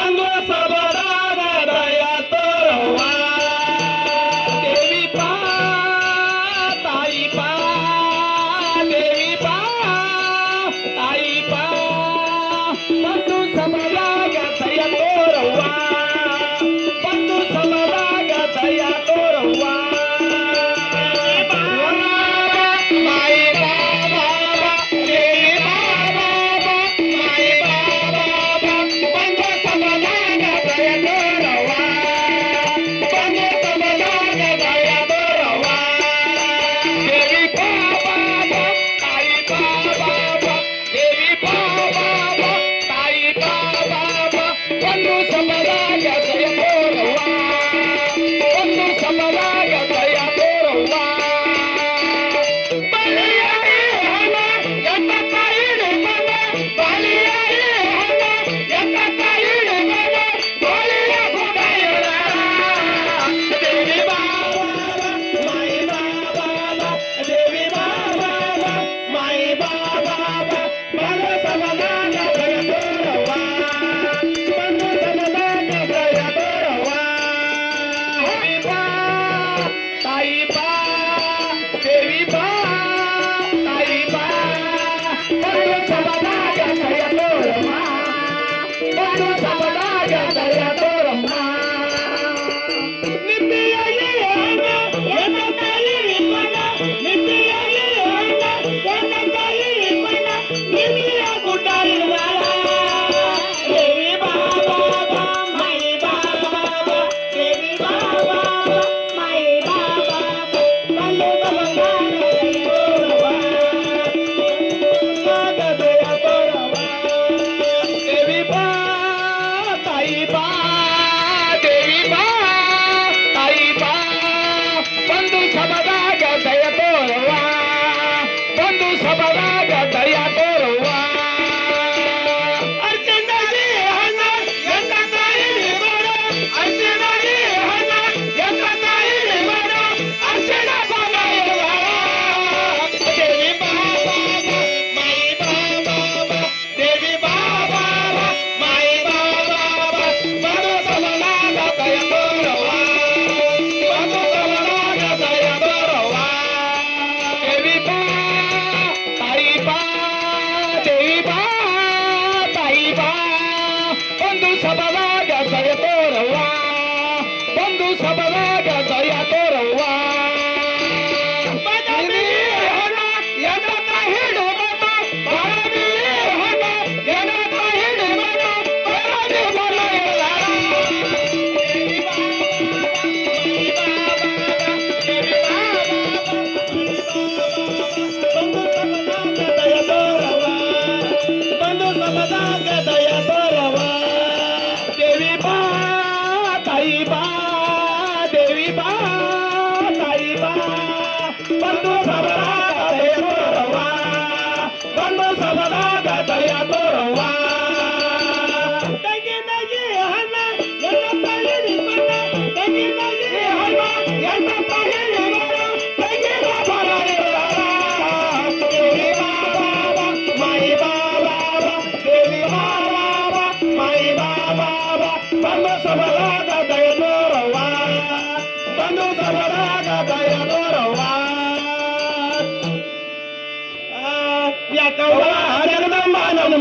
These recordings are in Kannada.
ಬಂದು ಸಬದಾಗ ದಯ ತೋರವ್ವ ದೇವಿ ಬಾ ತಾಯಿ ಬಾ ದೇವಿ ಬಾ ತಾಯಿ ಬಾ ಬಂದು ಸಬದಾಗ ದಯ ತೋರವ್ವ ಬಂದು ಸಬದಾಗ ದಯ ತೋರವ್ವ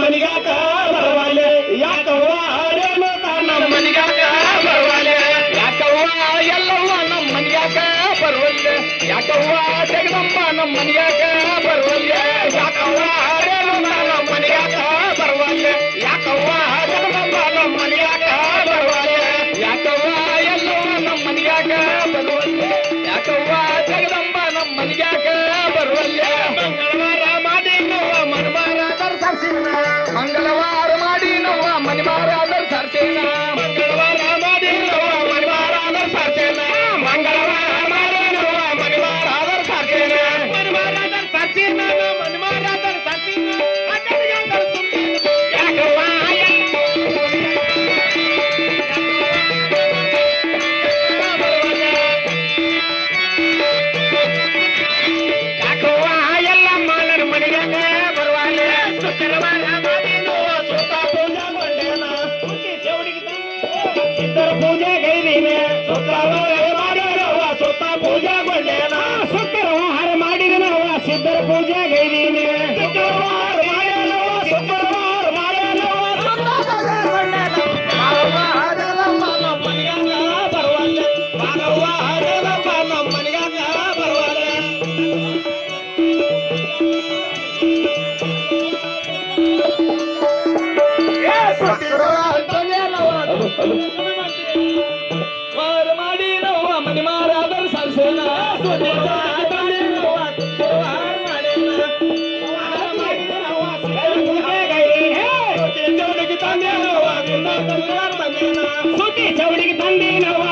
ಮನಿಗಾಕ ಬರವಾಲೆ ಯಾಕವ್ವ ನಮ್ಮ ಮನಿಗಾಕ ಬರವಾಲೆ ಯಾಕವ್ವ ಎಲ್ಲವ್ವ ನಮ್ಮ ಮನಿಗಾಕ ಬರವಲ್ಲೆ ಯಾಕವ್ವ ಜಗದಂಬ ನಮ್ಮ ಮನಿಗಾಕ ಬರವಲ್ಲೆ ಯಾಕವ್ವ ನಮ್ಮ ಮನಿಗಾಕ ಬರವಲ್ಲೆ ಯಾಕವ್ವ ಜಗದಂಬ ನಮ್ಮ ಮನಿಗಾಕ ಬರವಲ್ಲೆ ಯಾಕವ್ವ ಎಲ್ಲವ್ವ ನಮ್ಮ ಮನಿಗಾಕ ಬರವಲ್ಲೆ ಯಾಕವ್ವ ಜಗದಂಬ ನಮ್ಮ ಮನಿಗಾಕ ಬರವಲ್ಲೆ ಮಂಗಳವಾರ ಮಾಡಿ ನವ್ವ ಮನಿಮಾರಾದರ್ ಸರ್ಸೇನ ಮಂಗಳವಾರ ಮಾಡಿ ನವ್ವ ಮನಿಮಾರಾದರ್ ಸರ್ಸೇನ ಮಂಗಳವಾರ ಮಾಡಿ ನವ್ವ ಮನಿಮಾರಾದರ್ ಸರ್ಸೇನ ಮನಿಮಾರಾದರ್ ಸರ್ಸೇನ ಮನಿಮಾರಾದರ್ ಸರ್ಸೇನ ಅಕ್ಕಡಿಗಂದರ್ ಸುಮ್ಮನೆ ಯಾಕವ್ವ ಯಾಕವ್ವ ಎಲ್ಲ ಮಾಲರ ಮನಿಗಾಗ ಬರುವಾಲೆ ಸುತ್ತರವಾರ ಮಾಡಿ ವಾರ ಮಾಡಿ ನೋವ ಮನಿ ಮಾರಾದರ ಸರ್ಸೇನ ಸುದ್ದಿಯ ತಂದೆ ನೋವ ವಾರ ಮಾಡಿ ಸುದ್ದಿ ಚೌಡಿಗೆ ತಂದೆ ನೋವ ಸುದ್ದಿ ಚೌಡಿಗೆ ತಂದೆ ನೋವ